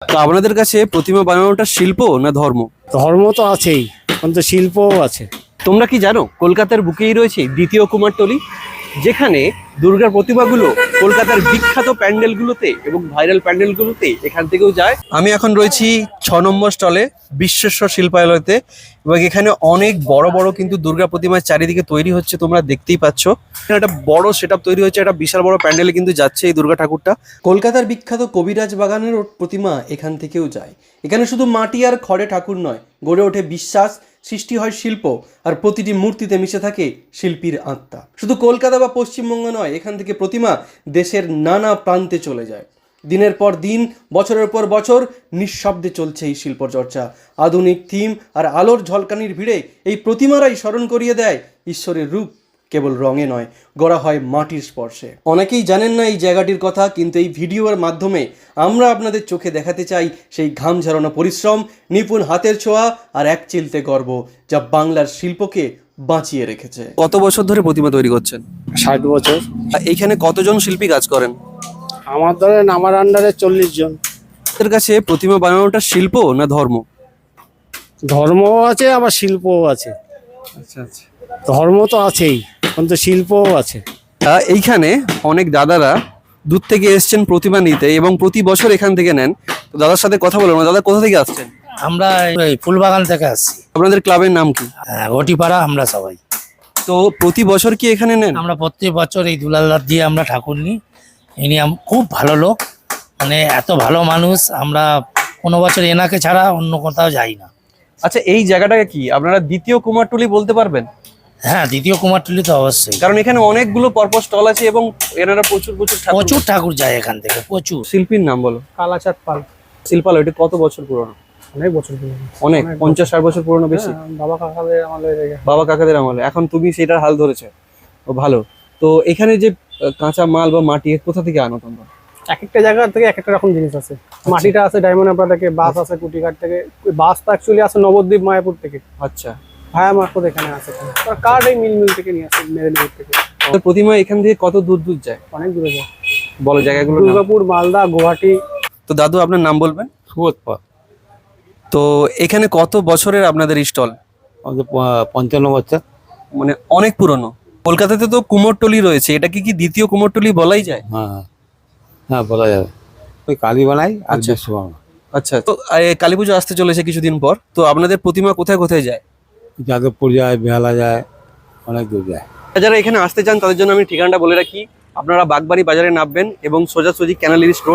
তো আপনাদের কাছে প্রতিমা বানানোটা শিল্প না ধর্ম? ধর্ম তো আছেই, কিন্তু শিল্পও আছে। তোমরা কি জানো কলকাতার বুকেই রয়েছে দ্বিতীয় কুমারটলি, যেখানে দুর্গার প্রতিমাগুলো কলকাতার বিখ্যাত প্যান্ডেলগুলোতে এবং ভাইরাল প্যান্ডেলগুলোতে এখান থেকেও যায়। আমি এখন রয়েছি 6 নম্বর স্টলে, বিশ্বেশ্বর শিল্পালয়তে, এবং এখানে অনেক বড় বড় কিন্তু দুর্গা প্রতিমার চারিদিকে তৈরি হচ্ছে, তোমরা দেখতেই পাচ্ছ। এখানে একটা বড় সেটআপ তৈরি হচ্ছে, একটা বিশাল বড় প্যান্ডেলে কিন্তু যাচ্ছে এই দুর্গা ঠাকুরটা। কলকাতার বিখ্যাত কবিরাজ বাগানের প্রতিমা এখান থেকেও যায়। এখানে শুধু মাটি আর খড়ে ঠাকুর নয়, গড়ে ওঠে বিশ্বাস, সৃষ্টি হয় শিল্প, আর প্রতিটি মূর্তিতে মিশে থাকে শিল্পীর আত্মা। শুধু কলকাতা বা পশ্চিমবঙ্গ নয়, এখান থেকে প্রতিমা দেশের নানা প্রান্তে চলে যায়। দিনের পর দিন, বছরের পর বছর নিঃশব্দে চলছে এই শিল্পচর্চা। আধুনিক থিম আর আলোর ঝলকানির ভিড়ে এই প্রতিমারাই স্মরণ করিয়ে দেয় ঈশ্বরের রূপ কেবল রঙে নয়, গড়া হয় মাটির স্পর্শে। অনেকেই জানেন না এই জায়গাটির কথা, কিন্তু এই ভিডিওর মাধ্যমে আমরা আপনাদের চোখে দেখাতে চাই সেই ঘাম ঝরানো পরিশ্রম, নিপুণ হাতের ছোঁয়া আর এক চিলতে গর্ব, যা বাংলার শিল্পকে বাঁচিয়ে রেখেছে। কত বছর ধরে প্রতিমা তৈরি করছেন? 60 বছর। এইখানে কতজন শিল্পী কাজ করেন? আমার ধরেন আমার আন্ডারে 40 জন। আপনাদের কাছে প্রতিমা বানানোটা শিল্প না ধর্ম? ধর্মও আছে, আবার শিল্পও আছে। আচ্ছা আচ্ছা। ধর্ম তো আছেই, কিন্তু শিল্পও আছে। এইখানে অনেক দাদারা দূর থেকে এসছেন প্রতিমা নিতে এবং প্রতি বছর এখান থেকে নেন। তো দাদার সাথে কথা বলবো। দাদা, কোথা থেকে আসছেন? আমরা এই ফুলবাগান থেকে আসছি। আপনাদের ক্লাবের নাম কি? ঘটিপাড়া আমরা সবাই। তো প্রতি বছর কি এখানে নেন? আমরা প্রত্যেক বছর এই দুলালদার দিয়ে আমরা ঠাকুর নিই। ইনি খুব ভালো লোক, মানে এত ভালো মানুষ। আমরা কোনো বছর এনাকে ছাড়া অন্য কোথাও যাই না। আচ্ছা, এই জায়গাটাকে কি আপনারা দ্বিতীয় কুমারটুলি বলতে পারবেন? হ্যাঁ, দ্বিতীয় কুমারটুলি তো অবশ্যই, কারণ এখানে অনেকগুলো পরপর স্টল আছে এবং এনারা প্রচুর ঠাকুর। প্রচুর ঠাকুর যায় এখান থেকে, প্রচুর। শিল্পীর নাম বলো। কালাচাঁদ পাল। শিল্পালয় এটা কত বছর পুরনো? অনেক বছর পুরনো। অনেক 50-60 বছর পুরনো, বেশি। বাবা কাকাদের আমলে থেকে। বাবা কাকাদের আমলে। এখন তুমি সেটার হাল ধরেছো। ও ভালো। তো এখানে যে কাঁচা মাল বা মাটি কোথা থেকে আনো তোমরা? এক একটা জায়গা থেকে এক একটা রকম জিনিস আছে। মাটিটা আছে ডায়মন্ড হারবার থেকে, বাস আছে কুটিঘাট থেকে। ওই বাসটা অ্যাকচুয়ালি আছে নবদ্বীপ মায়াপুর থেকে। আচ্ছা। ভায়া মারফত এখানে আছে। আর কার্ড এই মিল থেকে নিয়ে আসে, মেদিনীপুর থেকে। আমাদের প্রতিমা এখান থেকে কত দূর দূর যায়? অনেক দূরে যায়। বলো জায়গাগুলো। দুর্গাপুর, মালদা, গুয়াহাটি। তো দাদু, আপনার নাম বলবেন? সুবোধ পাল। তো এখানে কত বছরের আপনাদের স্টল? আমাদের 55 বছর। মানে অনেক পুরনো। কলকাতাতে তো কুমোরটুলি রয়েছে, এটা কি দ্বিতীয় কুমোরটুলি বলাই যায়? হ্যাঁ হ্যাঁ, বলা যাবে। ওই কালী বানাই আর আচ্ছা। বিশ্বকর্মা। আচ্ছা। তো কালী পুজো আসতে চলেছে কিছুদিন পর, তো আপনাদের প্রতিমা কোথায় কোথায় যায়? যাদবপুর যায়, বেহালা যায়, অনেক দূর যায়। যারা এখানে আসতে চান তাদের জন্য আমি ঠিকানাটা বলে রাখি। আপনারা বাগবাড়ি বাজারে নামবেন এবং সোজাসুজি ক্যানাল ইরিশ রোড